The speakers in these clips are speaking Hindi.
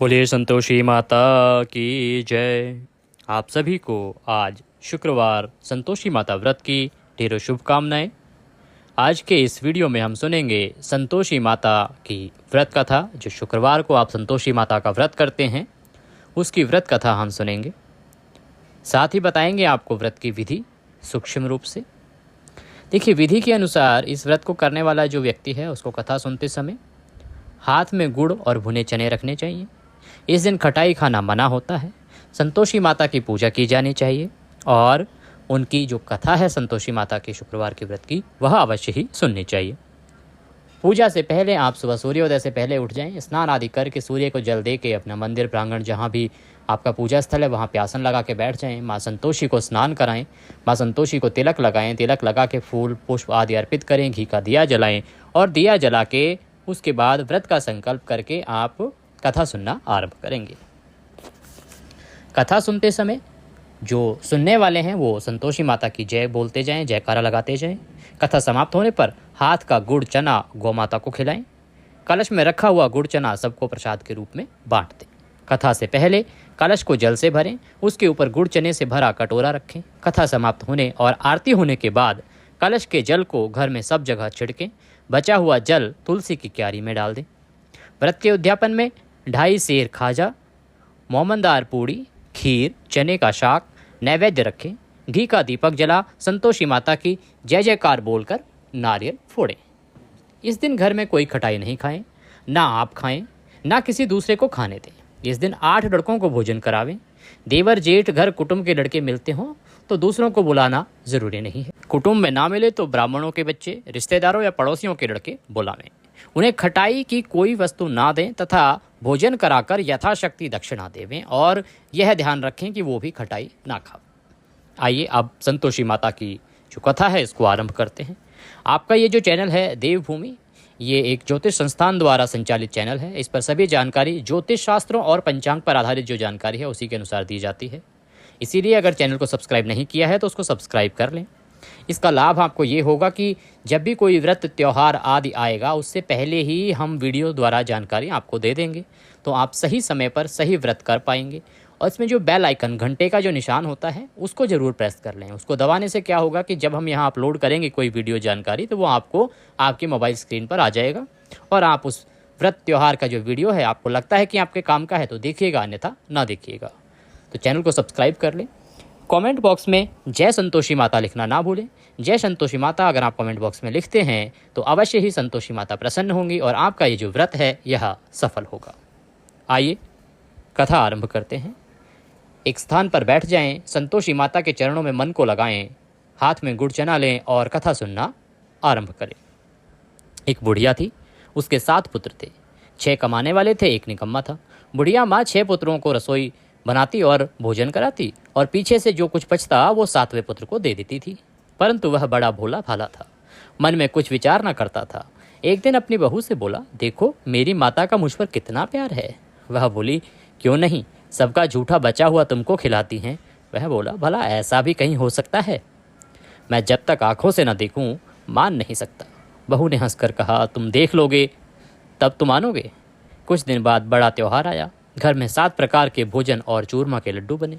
बोलिए संतोषी माता की जय। आप सभी को आज शुक्रवार संतोषी माता व्रत की ढेरों शुभकामनाएं। आज के इस वीडियो में हम सुनेंगे संतोषी माता की व्रत कथा। जो शुक्रवार को आप संतोषी माता का व्रत करते हैं उसकी व्रत कथा हम सुनेंगे। साथ ही बताएंगे आपको व्रत की विधि सूक्ष्म रूप से। देखिए, विधि के अनुसार इस व्रत को करने वाला जो व्यक्ति है उसको कथा सुनते समय हाथ में गुड़ और भुने चने रखने चाहिए। इस दिन खटाई खाना मना होता है। संतोषी माता की पूजा की जानी चाहिए और उनकी जो कथा है संतोषी माता के शुक्रवार के व्रत की वह अवश्य ही सुननी चाहिए। पूजा से पहले आप सुबह सूर्योदय से पहले उठ जाएं, स्नान आदि करके सूर्य को जल दे के अपना मंदिर प्रांगण जहाँ भी आपका पूजा स्थल है वहाँ पे आसन लगा के बैठ जाएं। माँ संतोषी को स्नान कराएं, माँ संतोषी को तिलक लगाएं, तिलक लगा के फूल पुष्प आदि अर्पित करें, घी का दिया जलाएं और दिया जला के उसके बाद व्रत का संकल्प करके आप कथा सुनना आरंभ करेंगे। कथा सुनते समय जो सुनने वाले हैं वो संतोषी माता की जय बोलते जाएं, जयकारा लगाते जाएं। कथा समाप्त होने पर हाथ का गुड़ चना गौ माता को खिलाएं। कलश में रखा हुआ गुड़ चना सबको प्रसाद के रूप में बांट दें। कथा से पहले कलश को जल से भरें, उसके ऊपर गुड़ चने से भरा कटोरा रखें। कथा समाप्त होने और आरती होने के बाद कलश के जल को घर में सब जगह छिड़कें। बचा हुआ जल तुलसी की क्यारी में डाल दें। व्रत के उद्यापन में 2.5 सेर खाजा, मोमनदार पूड़ी, खीर, चने का शाक नैवेद्य रखें। घी का दीपक जला संतोषी माता की जय जयकार बोलकर नारियल फोड़ें। इस दिन घर में कोई खटाई नहीं खाएं, ना आप खाएं ना किसी दूसरे को खाने दें। इस दिन 8 लड़कों को भोजन करावें। देवर जेठ घर कुटुंब के लड़के मिलते हों तो दूसरों को बुलाना जरूरी नहीं है। कुटुंब में ना मिले तो ब्राह्मणों के बच्चे, रिश्तेदारों या पड़ोसियों के लड़के बुलावें। उन्हें खटाई की कोई वस्तु ना दें तथा भोजन कराकर यथाशक्ति दक्षिणा देवें और यह ध्यान रखें कि वो भी खटाई ना खाएं। आइए अब संतोषी माता की जो कथा है इसको आरंभ करते हैं। आपका ये जो चैनल है देवभूमि, ये एक ज्योतिष संस्थान द्वारा संचालित चैनल है। इस पर सभी जानकारी ज्योतिष शास्त्रों और पंचांग पर आधारित जो जानकारी है उसी के अनुसार दी जाती है। इसीलिए अगर चैनल को सब्सक्राइब नहीं किया है तो उसको सब्सक्राइब कर लें। इसका लाभ आपको ये होगा कि जब भी कोई व्रत त्यौहार आदि आएगा उससे पहले ही हम वीडियो द्वारा जानकारी आपको दे देंगे, तो आप सही समय पर सही व्रत कर पाएंगे। और इसमें जो बेल आइकन घंटे का जो निशान होता है उसको ज़रूर प्रेस कर लें। उसको दबाने से क्या होगा कि जब हम यहाँ अपलोड करेंगे कोई वीडियो जानकारी तो वो आपको आपके मोबाइल स्क्रीन पर आ जाएगा और आप उस व्रत त्यौहार का जो वीडियो है आपको लगता है कि आपके काम का है तो देखिएगा, अन्यथा ना देखिएगा। तो चैनल को सब्सक्राइब कर लें। कमेंट बॉक्स में जय संतोषी माता लिखना ना भूलें। जय संतोषी माता अगर आप कमेंट बॉक्स में लिखते हैं तो अवश्य ही संतोषी माता प्रसन्न होंगी और आपका ये जो व्रत है यह सफल होगा। आइए कथा आरंभ करते हैं। एक स्थान पर बैठ जाएं, संतोषी माता के चरणों में मन को लगाएं, हाथ में गुड़ चना लें और कथा सुनना आरंभ करें। एक बुढ़िया थी, उसके 7 पुत्र थे। 6 कमाने वाले थे, एक निकम्मा था। बुढ़िया माँ 6 पुत्रों को रसोई बनाती और भोजन कराती और पीछे से जो कुछ बचता वो 7वें पुत्र को दे देती थी। परंतु वह बड़ा भोला भाला था, मन में कुछ विचार न करता था। एक दिन अपनी बहू से बोला, देखो मेरी माता का मुझ पर कितना प्यार है। वह बोली, क्यों नहीं, सबका झूठा बचा हुआ तुमको खिलाती हैं। वह बोला, भला ऐसा भी कहीं हो सकता है? मैं जब तक आंखों से न देखूं मान नहीं सकता। बहू ने हंसकर कहा, तुम देख लोगे तब तुम मानोगे। कुछ दिन बाद बड़ा त्योहार आया। घर में 7 प्रकार के भोजन और चूरमा के लड्डू बने।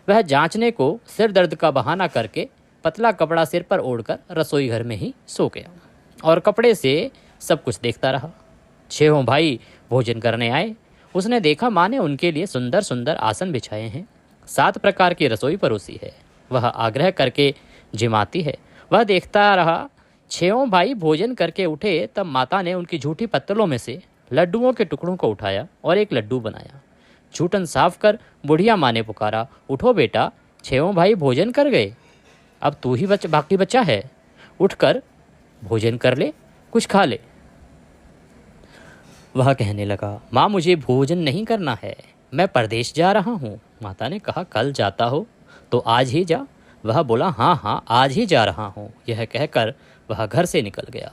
वह जांचने को सिर दर्द का बहाना करके पतला कपड़ा सिर पर ओढ़कर रसोई घर में ही सो गया और कपड़े से सब कुछ देखता रहा। 6 भाई भोजन करने आए। उसने देखा माँ ने उनके लिए सुंदर सुंदर आसन बिछाए हैं, 7 प्रकार की रसोई परोसी है। वह आग्रह करके जिमाती है। वह देखता रहा। 6 भाई भोजन करके उठे तब माता ने उनकी झूठी पत्तलों में से लड्डुओं के टुकड़ों को उठाया और एक लड्डू बनाया। झूठन साफ कर बुढ़िया माँ ने पुकारा, उठो बेटा, 6 भाई भोजन कर गए, अब तू ही बाकी बचा है, उठकर भोजन कर ले, कुछ खा ले। वह कहने लगा, माँ मुझे भोजन नहीं करना है, मैं परदेश जा रहा हूँ। माता ने कहा, कल जाता हो तो आज ही जा। वह बोला, हाँ हाँ आज ही जा रहा हूँ। यह कहकर वह घर से निकल गया।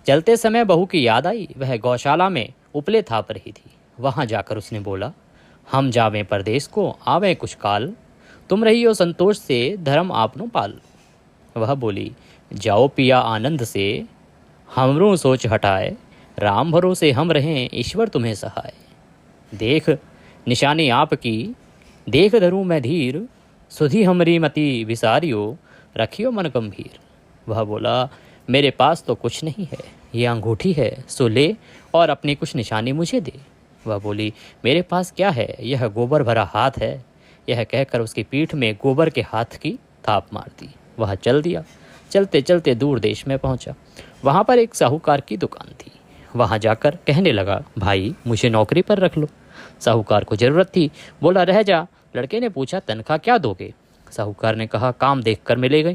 चलते समय बहू की याद आई। वह गौशाला में उपले थाप रही थी। वहाँ जाकर उसने बोला, हम जावें परदेश को, आवें कुछ काल, तुम रही हो संतोष से धर्म आपनो पाल। वह बोली, जाओ पिया आनंद से, हमरों सोच हटाए, राम भरोसे हम रहें, ईश्वर तुम्हें सहाय। देख निशानी आपकी, देख धरूं मैं धीर, सुधी हमरी मति विसारियो, रखियो मन गंभीर। वह बोला, मेरे पास तो कुछ नहीं है, ये अंगूठी है, सो ले और अपनी कुछ निशानी मुझे दे। वह बोली, मेरे पास क्या है, यह गोबर भरा हाथ है। यह कहकर उसकी पीठ में गोबर के हाथ की थाप मार दी। वह चल दिया। चलते चलते दूर देश में पहुंचा। वहां पर एक साहूकार की दुकान थी। वहां जाकर कहने लगा, भाई मुझे नौकरी पर रख लो। साहूकार को जरूरत थी, बोला रह जा। लड़के ने पूछा, तनख्वाह क्या दोगे? साहूकार ने कहा, काम देखकर मिलेगा।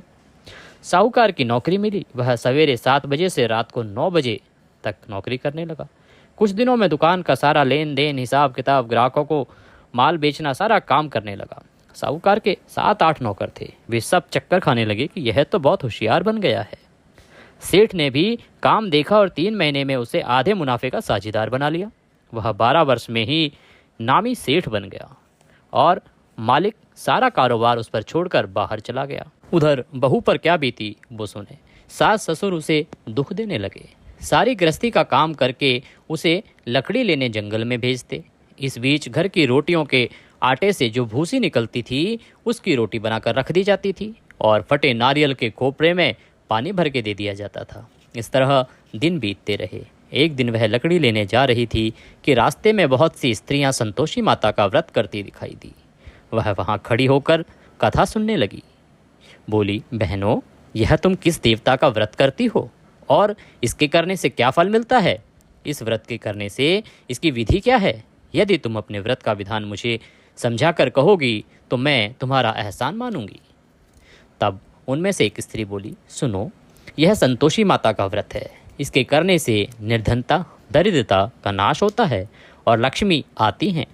साहूकार की नौकरी मिली। वह सवेरे 7 बजे से रात को 9 बजे तक नौकरी करने लगा। कुछ दिनों में दुकान का सारा लेन देन, हिसाब किताब, ग्राहकों को माल बेचना, सारा काम करने लगा। साहूकार के 7-8 नौकर थे। वे सब चक्कर खाने लगे कि यह तो बहुत होशियार बन गया है। सेठ ने भी काम देखा और 3 महीने में उसे आधे मुनाफे का साझेदार बना लिया। वह 12 वर्ष में ही नामी सेठ बन गया और मालिक सारा कारोबार उस पर छोड़कर बाहर चला गया। उधर बहू पर क्या बीती वो सुने। सास ससुर उसे दुख देने लगे। सारी गृहस्थी का काम करके उसे लकड़ी लेने जंगल में भेजते। इस बीच घर की रोटियों के आटे से जो भूसी निकलती थी उसकी रोटी बनाकर रख दी जाती थी और फटे नारियल के खोपरे में पानी भर के दे दिया जाता था। इस तरह दिन बीतते रहे। एक दिन वह लकड़ी लेने जा रही थी कि रास्ते में बहुत सी स्त्रियां संतोषी माता का व्रत करती दिखाई दी। वह वहां खड़ी होकर कथा सुनने लगी। बोली, बहनों, यह तुम किस देवता का व्रत करती हो और इसके करने से क्या फल मिलता है? इस व्रत के करने से इसकी विधि क्या है? यदि तुम अपने व्रत का विधान मुझे समझा कर कहोगी तो मैं तुम्हारा एहसान मानूंगी। तब उनमें से एक स्त्री बोली, सुनो, यह संतोषी माता का व्रत है। इसके करने से निर्धनता, दरिद्रता का नाश होता है और लक्ष्मी आती हैं।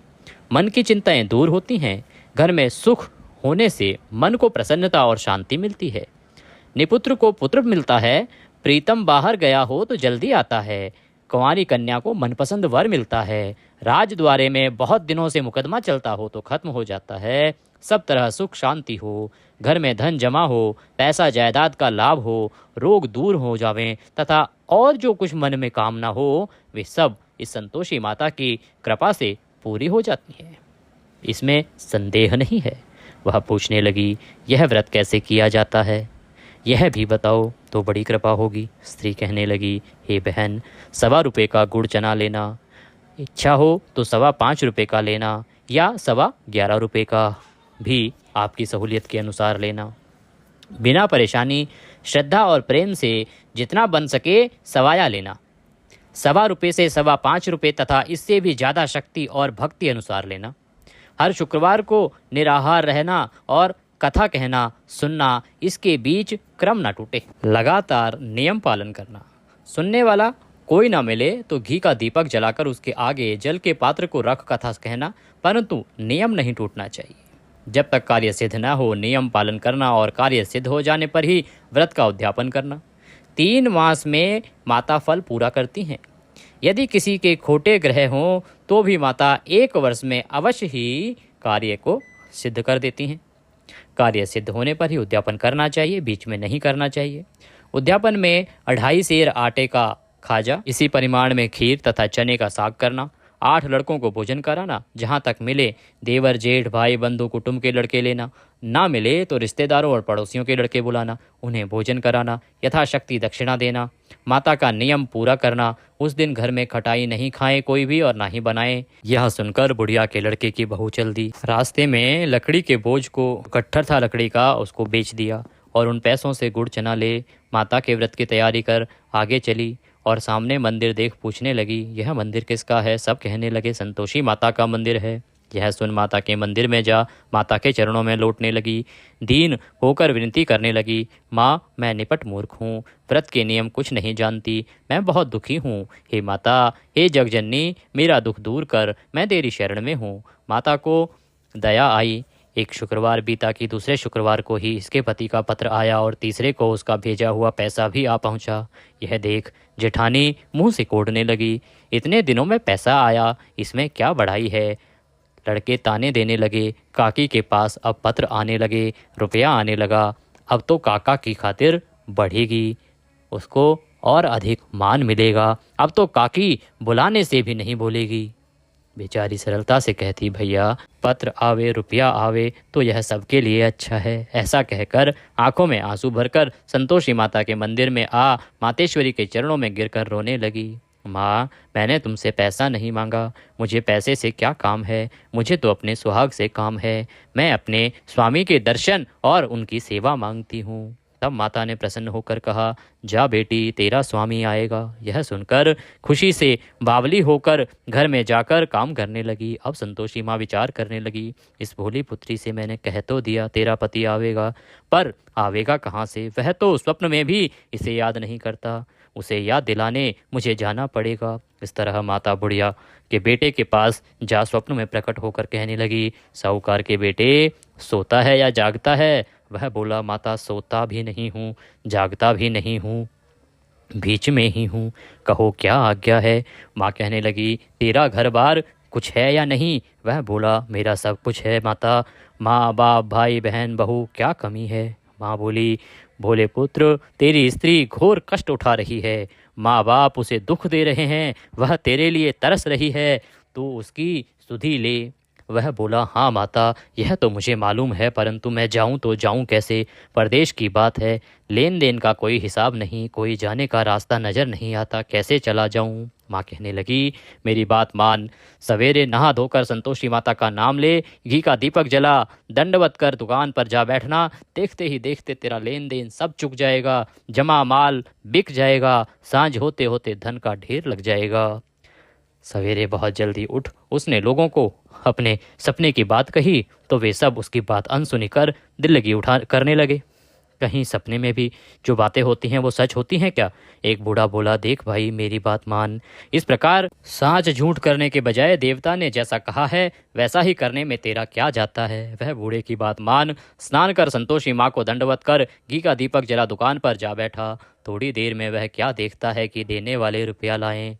मन की चिंताएं दूर होती हैं। घर में सुख होने से मन को प्रसन्नता और शांति मिलती है। निपुत्र को पुत्र मिलता है। प्रीतम बाहर गया हो तो जल्दी आता है। कुंवारी कन्या को मनपसंद वर मिलता है। राजद्वारे में बहुत दिनों से मुकदमा चलता हो तो खत्म हो जाता है। सब तरह सुख शांति हो। घर में धन जमा हो, पैसा जायदाद का लाभ हो, रोग दूर हो जावें तथा और जो कुछ मन में कामना हो वे सब इस संतोषी माता की कृपा से पूरी हो जाती हैं। इसमें संदेह नहीं है। वह पूछने लगी, यह व्रत कैसे किया जाता है, यह भी बताओ तो बड़ी कृपा होगी। स्त्री कहने लगी, हे बहन, 1.25 रुपये का गुड़ चना लेना, इच्छा हो तो 5.25 रुपये का लेना या 11.25 रुपये का भी आपकी सहूलियत के अनुसार लेना। बिना परेशानी, श्रद्धा और प्रेम से जितना बन सके सवाया लेना। 1.25 रुपये से 5.25 रुपये तथा इससे भी ज़्यादा शक्ति और भक्ति अनुसार लेना। हर शुक्रवार को निराहार रहना और कथा कहना सुनना, इसके बीच क्रम न टूटे। लगातार नियम पालन करना। सुनने वाला कोई ना मिले तो घी का दीपक जलाकर उसके आगे जल के पात्र को रख कथा कहना, परंतु नियम नहीं टूटना चाहिए। जब तक कार्य सिद्ध न हो नियम पालन करना और कार्य सिद्ध हो जाने पर ही व्रत का उद्यापन करना। 3 मास में माता फल पूरा करती हैं। यदि किसी के खोटे ग्रह हों तो भी माता 1 वर्ष में अवश्य ही कार्य को सिद्ध कर देती हैं। कार्य सिद्ध होने पर ही उद्यापन करना चाहिए, बीच में नहीं करना चाहिए। उद्यापन में 2.5 सेर आटे का खाजा, इसी परिमाण में खीर तथा चने का साग करना। 8 लड़कों को भोजन कराना। जहाँ तक मिले देवर, जेठ, भाई, बंधु, कुटुंब के लड़के लेना। ना मिले तो रिश्तेदारों और पड़ोसियों के लड़के बुलाना, उन्हें भोजन कराना। यथाशक्ति दक्षिणा देना। माता का नियम पूरा करना। उस दिन घर में खटाई नहीं खाए कोई भी और ना ही बनाए। यह सुनकर बुढ़िया के लड़के की बहू चल दी। रास्ते में लकड़ी के बोझ को गट्ठर था लकड़ी का, उसको बेच दिया और उन पैसों से गुड़ चना ले माता के व्रत की तैयारी कर आगे चली और सामने मंदिर देख पूछने लगी, यह मंदिर किसका है? सब कहने लगे, संतोषी माता का मंदिर है। यह सुन माता के मंदिर में जा माता के चरणों में लौटने लगी। दीन होकर विनती करने लगी, माँ, मैं निपट मूर्ख हूँ, व्रत के नियम कुछ नहीं जानती, मैं बहुत दुखी हूँ। हे माता, हे जगजननी, मेरा दुख दूर कर, मैं तेरी शरण में हूँ। माता को दया आई। एक शुक्रवार बीता कि दूसरे शुक्रवार को ही इसके पति का पत्र आया और तीसरे को उसका भेजा हुआ पैसा भी आ पहुंचा। यह देख जेठानी मुंह से कोड़ने लगी, इतने दिनों में पैसा आया, इसमें क्या बढ़ाई है? लड़के ताने देने लगे। काकी के पास अब पत्र आने लगे, रुपया आने लगा। अब तो काका की खातिर बढ़ेगी, उसको और अधिक मान मिलेगा। अब तो काकी बुलाने से भी नहीं बोलेगी। बेचारी सरलता से कहती, भैया पत्र आवे रुपया आवे तो यह सबके लिए अच्छा है। ऐसा कहकर आंखों में आंसू भरकर संतोषी माता के मंदिर में आ मातेश्वरी के चरणों में गिरकर रोने लगी। माँ, मैंने तुमसे पैसा नहीं मांगा, मुझे पैसे से क्या काम है, मुझे तो अपने सुहाग से काम है। मैं अपने स्वामी के दर्शन और उनकी सेवा मांगती हूँ। तब माता ने प्रसन्न होकर कहा, जा बेटी, तेरा स्वामी आएगा। यह सुनकर खुशी से बावली होकर घर में जाकर काम करने लगी। अब संतोषी माँ विचार करने लगी, इस भोली पुत्री से मैंने कह तो दिया तेरा पति आवेगा, पर आवेगा कहाँ से? वह तो स्वप्न में भी इसे याद नहीं करता। उसे याद दिलाने मुझे जाना पड़ेगा। इस तरह माता बुढ़िया के बेटे के पास जा स्वप्न में प्रकट होकर कहने लगी, साहूकार के बेटे, सोता है या जागता है? वह बोला, माता सोता भी नहीं हूँ, जागता भी नहीं हूँ, बीच में ही हूँ, कहो क्या आज्ञा है। माँ कहने लगी, तेरा घर बार कुछ है या नहीं? वह बोला, मेरा सब कुछ है माता, माँ बाप भाई बहन बहू, क्या कमी है? माँ बोली, भोले पुत्र, तेरी स्त्री घोर कष्ट उठा रही है, माँ बाप उसे दुख दे रहे हैं, वह तेरे लिए तरस रही है, तू उसकी सुधि ले। वह बोला, हाँ माता, यह तो मुझे मालूम है, परंतु मैं जाऊं तो जाऊं कैसे? परदेश की बात है, लेन देन का कोई हिसाब नहीं, कोई जाने का रास्ता नज़र नहीं आता, कैसे चला जाऊं? माँ कहने लगी, मेरी बात मान, सवेरे नहा धोकर संतोषी माता का नाम ले, घी का दीपक जला, दंडवत कर दुकान पर जा बैठना, देखते ही देखते तेरा लेन देन सब चुक जाएगा, जमा माल बिक जाएगा, सांझ होते होते धन का ढेर लग जाएगा। सवेरे बहुत जल्दी उठ उसने लोगों को अपने सपने की बात कही तो वे सब उसकी बात अनसुनी कर दिल लगी उठा करने लगे। कहीं सपने में भी जो बातें होती हैं वो सच होती हैं क्या? एक बूढ़ा बोला, देख भाई, मेरी बात मान, इस प्रकार साँच झूठ करने के बजाय देवता ने जैसा कहा है वैसा ही करने में तेरा क्या जाता है? वह बूढ़े की बात मान स्नान कर संतोषी माँ को दंडवत कर घी का दीपक जला दुकान पर जा बैठा। थोड़ी देर में वह क्या देखता है कि देने वाले रुपया लाएं,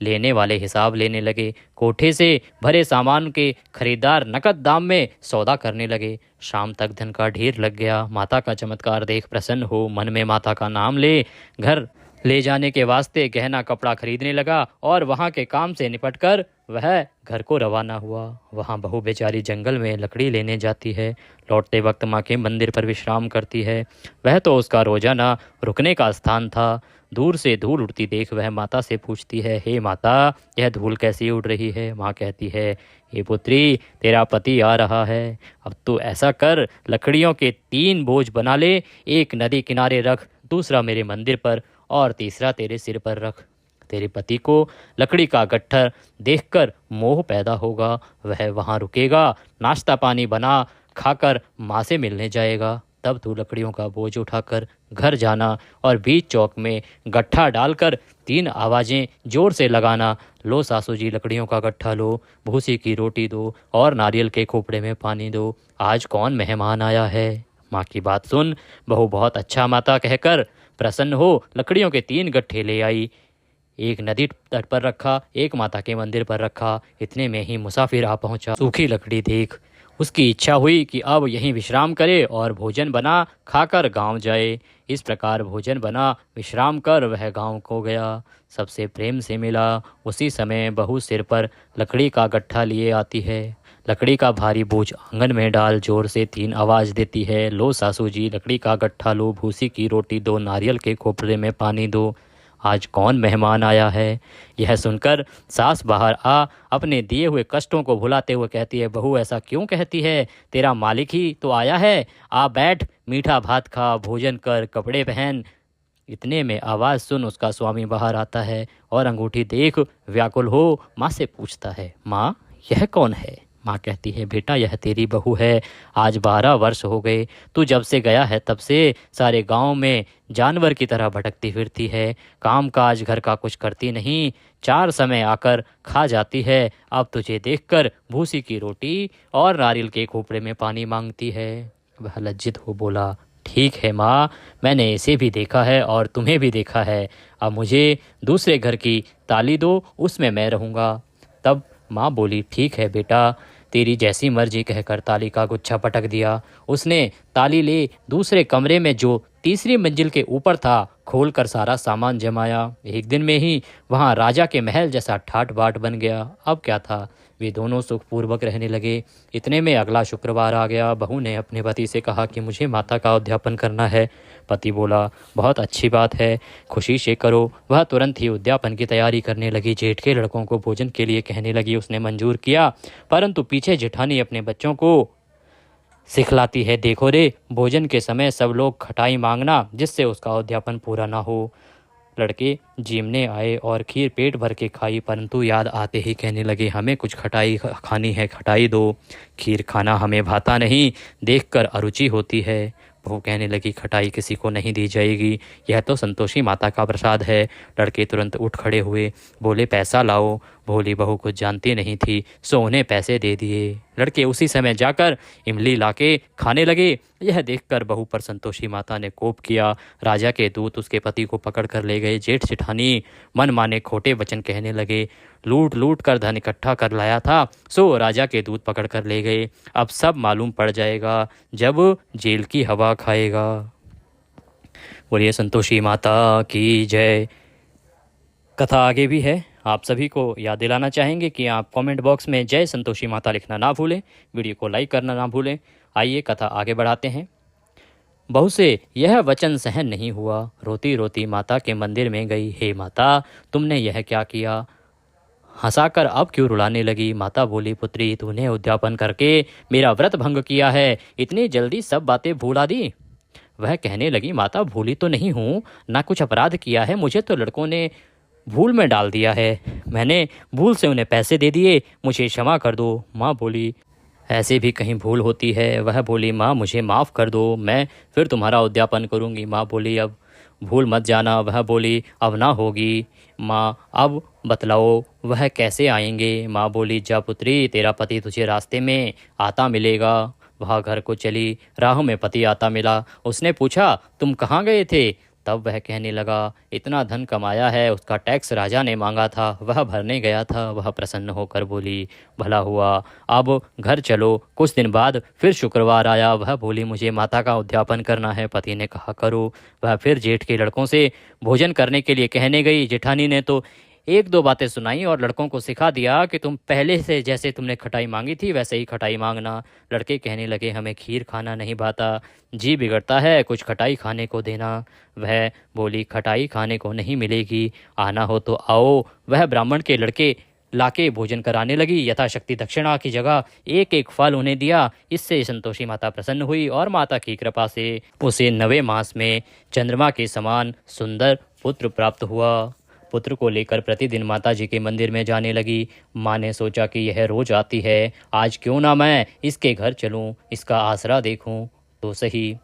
लेने वाले हिसाब लेने लगे। कोठे से भरे सामान के खरीदार नकद दाम में सौदा करने लगे। शाम तक धन का ढेर लग गया। माता का चमत्कार देख प्रसन्न हो मन में माता का नाम ले घर ले जाने के वास्ते गहना कपड़ा खरीदने लगा और वहाँ के काम से निपटकर वह घर को रवाना हुआ। वहाँ बहू बेचारी जंगल में लकड़ी लेने जाती है। लौटते वक्त माँ के मंदिर पर विश्राम करती है। वह तो उसका रोजाना रुकने का स्थान था। दूर से धूल उड़ती देख वह माता से पूछती है, हे माता, यह धूल कैसी उड़ रही है? माँ कहती है, हे पुत्री, तेरा पति आ रहा है। अब तो ऐसा कर, लकड़ियों के 3 बोझ बना ले, एक नदी किनारे रख, दूसरा मेरे मंदिर पर और तीसरा तेरे सिर पर रख। तेरे पति को लकड़ी का गट्ठर देखकर मोह पैदा होगा, वह वहाँ रुकेगा, नाश्ता पानी बना खाकर माँ से मिलने जाएगा। तब तू लकड़ियों का बोझ उठाकर घर जाना और बीच चौक में गट्ठा डालकर 3 आवाज़ें जोर से लगाना, लो सासू जी लकड़ियों का गट्ठा लो, भूसी की रोटी दो और नारियल के खोपड़े में पानी दो, आज कौन मेहमान आया है। माँ की बात सुन बहू बहुत अच्छा माता कहकर प्रसन्न हो लकड़ियों के 3 गट्ठे ले आई। एक नदी तट पर रखा, एक माता के मंदिर पर रखा। इतने में ही मुसाफिर आ पहुंचा। सूखी लकड़ी देख उसकी इच्छा हुई कि अब यहीं विश्राम करे और भोजन बना खाकर गांव जाए। इस प्रकार भोजन बना विश्राम कर वह गांव को गया। सबसे प्रेम से मिला। उसी समय बहू सिर पर लकड़ी का गट्ठा लिए आती है। लकड़ी का भारी बोझ आंगन में डाल जोर से 3 आवाज़ देती है, लो सासू जी लकड़ी का गट्ठा लो, भूसी की रोटी दो, नारियल के खोपड़े में पानी दो, आज कौन मेहमान आया है। यह सुनकर सास बाहर आ अपने दिए हुए कष्टों को भुलाते हुए कहती है, बहू ऐसा क्यों कहती है, तेरा मालिक ही तो आया है, आ बैठ, मीठा भात खा, भोजन कर, कपड़े पहन। इतने में आवाज़ सुन उसका स्वामी बाहर आता है और अंगूठी देख व्याकुल हो माँ से पूछता है, माँ यह कौन है। माँ कहती है, बेटा यह तेरी बहू है, आज 12 वर्ष हो गए, तू जब से गया है तब से सारे गांव में जानवर की तरह भटकती फिरती है, काम काज घर का कुछ करती नहीं, 4 समय आकर खा जाती है, अब तुझे देखकर भूसी की रोटी और नारियल के खोपड़े में पानी मांगती है। वह लज्जित हो बोला, ठीक है माँ, मैंने इसे भी देखा है और तुम्हें भी देखा है, अब मुझे दूसरे घर की ताली दो, उसमें मैं रहूँगा। तब माँ बोली, ठीक है बेटा, तेरी जैसी मर्जी कहकर ताली का गुच्छा पटक दिया। उसने ताली ले दूसरे कमरे में जो तीसरी मंजिल के ऊपर था खोलकर सारा सामान जमाया। एक दिन में ही वहाँ राजा के महल जैसा ठाट बाट बन गया। अब क्या था, वे दोनों सुखपूर्वक रहने लगे। इतने में अगला शुक्रवार आ गया। बहू ने अपने पति से कहा कि मुझे माता का उद्यापन करना है। पति बोला, बहुत अच्छी बात है, खुशी से करो। वह तुरंत ही उद्यापन की तैयारी करने लगी। जेठ के लड़कों को भोजन के लिए कहने लगी। उसने मंजूर किया, परंतु पीछे जेठानी अपने बच्चों को सिखलाती है, देखो रे, भोजन के समय सब लोग खटाई मांगना, जिससे उसका उद्यापन पूरा ना हो। लड़के जीमने आए और खीर पेट भर के खाई, परंतु याद आते ही कहने लगे, हमें कुछ खटाई खानी है, खटाई दो। खीर खाना हमें भाता नहीं, देखकर अरुचि होती है। बहू कहने लगी, खटाई किसी को नहीं दी जाएगी, यह तो संतोषी माता का प्रसाद है। लड़के तुरंत उठ खड़े हुए, बोले, पैसा लाओ। भोली बहू कुछ जानती नहीं थी, सो उन्हें पैसे दे दिए। लड़के उसी समय जाकर इमली लाके खाने लगे। यह देखकर बहू पर संतोषी माता ने कोप किया। राजा के दूत उसके पति को पकड़ कर ले गए। जेठ जेठानी मन माने खोटे वचन कहने लगे। लूट लूट कर धन इकट्ठा कर लाया था, सो राजा के दूत पकड़ कर ले गए। अब सब मालूम पड़ जाएगा जब जेल की हवा खाएगा। बोलिए संतोषी माता की जय। कथा आगे भी है, आप सभी को याद दिलाना चाहेंगे कि आप कमेंट बॉक्स में जय संतोषी माता लिखना ना भूलें, वीडियो को लाइक करना ना भूलें। आइए कथा आगे बढ़ाते हैं। बहू से यह वचन सहन नहीं हुआ। रोती रोती माता के मंदिर में गई। हे माता, तुमने यह क्या किया? हंसाकर अब क्यों रुलाने लगी? माता बोली, पुत्री, तूने उद्यापन करके मेरा व्रत भंग किया है, इतनी जल्दी सब बातें भूला दी। वह कहने लगी, माता, भूली तो नहीं हूँ, ना कुछ अपराध किया है, मुझे तो लड़कों ने भूल में डाल दिया है, मैंने भूल से उन्हें पैसे दे दिए, मुझे क्षमा कर दो। माँ बोली, ऐसे भी कहीं भूल होती है। वह बोली, माँ, मुझे माफ़ कर दो, मैं फिर तुम्हारा उद्यापन करूँगी। माँ बोली, अब भूल मत जाना। वह बोली, अब ना होगी। माँ, अब बतलाओ वह कैसे आएंगे? माँ बोली, जा पुत्री, तेरा पति तुझे रास्ते में आता मिलेगा। वह घर को चली। राह में पति आता मिला। उसने पूछा, तुम कहाँ गए थे? तब वह कहने लगा, इतना धन कमाया है, उसका टैक्स राजा ने मांगा था, वह भरने गया था। वह प्रसन्न होकर बोली, भला हुआ, अब घर चलो। कुछ दिन बाद फिर शुक्रवार आया। वह बोली, मुझे माता का उद्यापन करना है। पति ने कहा, करो। वह फिर जेठ के लड़कों से भोजन करने के लिए कहने गई। जेठानी ने तो एक दो बातें सुनाई और लड़कों को सिखा दिया कि तुम पहले से जैसे तुमने खटाई मांगी थी वैसे ही खटाई मांगना। लड़के कहने लगे, हमें खीर खाना नहीं भाता, जी बिगड़ता है, कुछ खटाई खाने को देना। वह बोली, खटाई खाने को नहीं मिलेगी, आना हो तो आओ। वह ब्राह्मण के लड़के लाके भोजन कराने लगी। यथाशक्ति दक्षिणा की जगह एक एक फल उन्हें दिया। इससे संतोषी माता प्रसन्न हुई और माता की कृपा से उसे 9वें मास में चंद्रमा के समान सुंदर पुत्र प्राप्त हुआ। पुत्र को लेकर प्रतिदिन माता जी के मंदिर में जाने लगी। माँ ने सोचा कि यह रोज आती है, आज क्यों ना मैं इसके घर चलूं, इसका आसरा देखूं तो सही।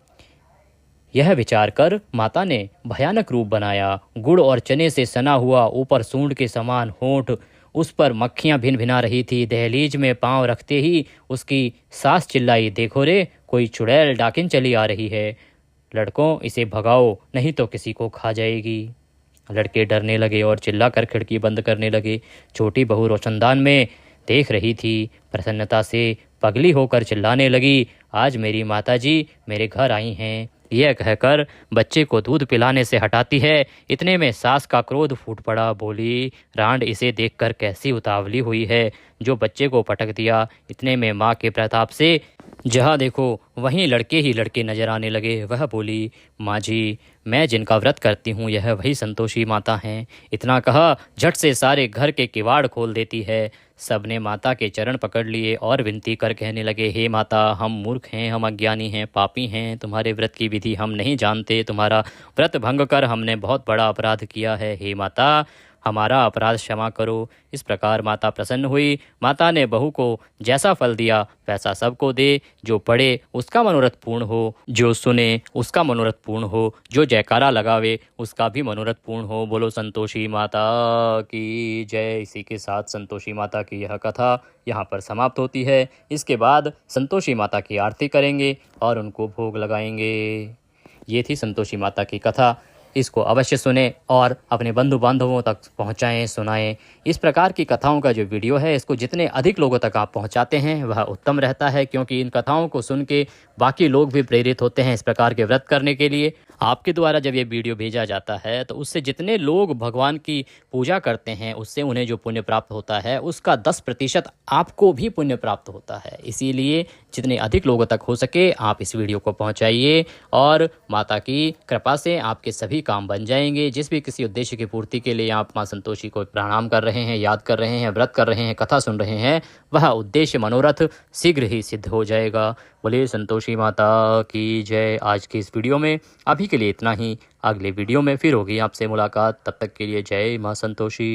यह विचार कर माता ने भयानक रूप बनाया। गुड़ और चने से सना हुआ, ऊपर सूंड के समान होंठ, उस पर मक्खियां भिन भिना रही थी। दहलीज में पांव रखते ही उसकी सास चिल्लाई, देखो रे, कोई चुड़ैल डाकिन चली आ रही है, लड़कों इसे भगाओ, नहीं तो किसी को खा जाएगी। लड़के डरने लगे और चिल्लाकर खिड़की बंद करने लगे। छोटी बहू रोशनदान में देख रही थी। प्रसन्नता से पगली होकर चिल्लाने लगी, आज मेरी माताजी मेरे घर आई हैं। यह कहकर बच्चे को दूध पिलाने से हटाती है। इतने में सास का क्रोध फूट पड़ा। बोली, रांड इसे देखकर कैसी उतावली हुई है, जो बच्चे को पटक दिया। इतने में माँ के प्रताप से जहाँ देखो वहीं लड़के ही लड़के नजर आने लगे। वह बोली, माँ जी, मैं जिनका व्रत करती हूँ यह वही संतोषी माता हैं। इतना कहा, झट से सारे घर के किवाड़ खोल देती है। सबने माता के चरण पकड़ लिए और विनती कर कहने लगे, हे माता, हम मूर्ख हैं, हम अज्ञानी हैं, पापी हैं, तुम्हारे व्रत की विधि हम नहीं जानते, तुम्हारा व्रत भंग कर हमने बहुत बड़ा अपराध किया है, हे माता हमारा अपराध क्षमा करो। इस प्रकार माता प्रसन्न हुई। माता ने बहू को जैसा फल दिया वैसा सबको दे। जो पढ़े उसका मनोरथ पूर्ण हो, जो सुने उसका मनोरथ पूर्ण हो, जो जयकारा लगावे उसका भी मनोरथ पूर्ण हो। बोलो संतोषी माता की जय। इसी के साथ संतोषी माता की यह कथा यहाँ पर समाप्त होती है। इसके बाद संतोषी माता की आरती करेंगे और उनको भोग लगाएंगे। ये थी संतोषी माता की कथा। इसको अवश्य सुने और अपने बंधु बांधवों तक पहुंचाएं, सुनाएं। इस प्रकार की कथाओं का जो वीडियो है इसको जितने अधिक लोगों तक आप पहुंचाते हैं वह उत्तम रहता है, क्योंकि इन कथाओं को सुन के बाकी लोग भी प्रेरित होते हैं इस प्रकार के व्रत करने के लिए। आपके द्वारा जब ये वीडियो भेजा जाता है तो उससे जितने लोग भगवान की पूजा करते हैं उससे उन्हें जो पुण्य प्राप्त होता है उसका 10% आपको भी पुण्य प्राप्त होता है। इसीलिए जितने अधिक लोगों तक हो सके आप इस वीडियो को पहुंचाइए और माता की कृपा से आपके सभी काम बन जाएंगे। जिस भी किसी उद्देश्य की पूर्ति के लिए आप माँ संतोषी को प्रणाम कर रहे हैं, याद कर रहे हैं, व्रत कर रहे हैं, कथा सुन रहे हैं, वह उद्देश्य मनोरथ शीघ्र ही सिद्ध हो जाएगा। बोले संतोषी माता की जय। आज की इस वीडियो में अभी के लिए इतना ही। अगले वीडियो में फिर होगी आपसे मुलाकात। तब तक के लिए जय माँ संतोषी।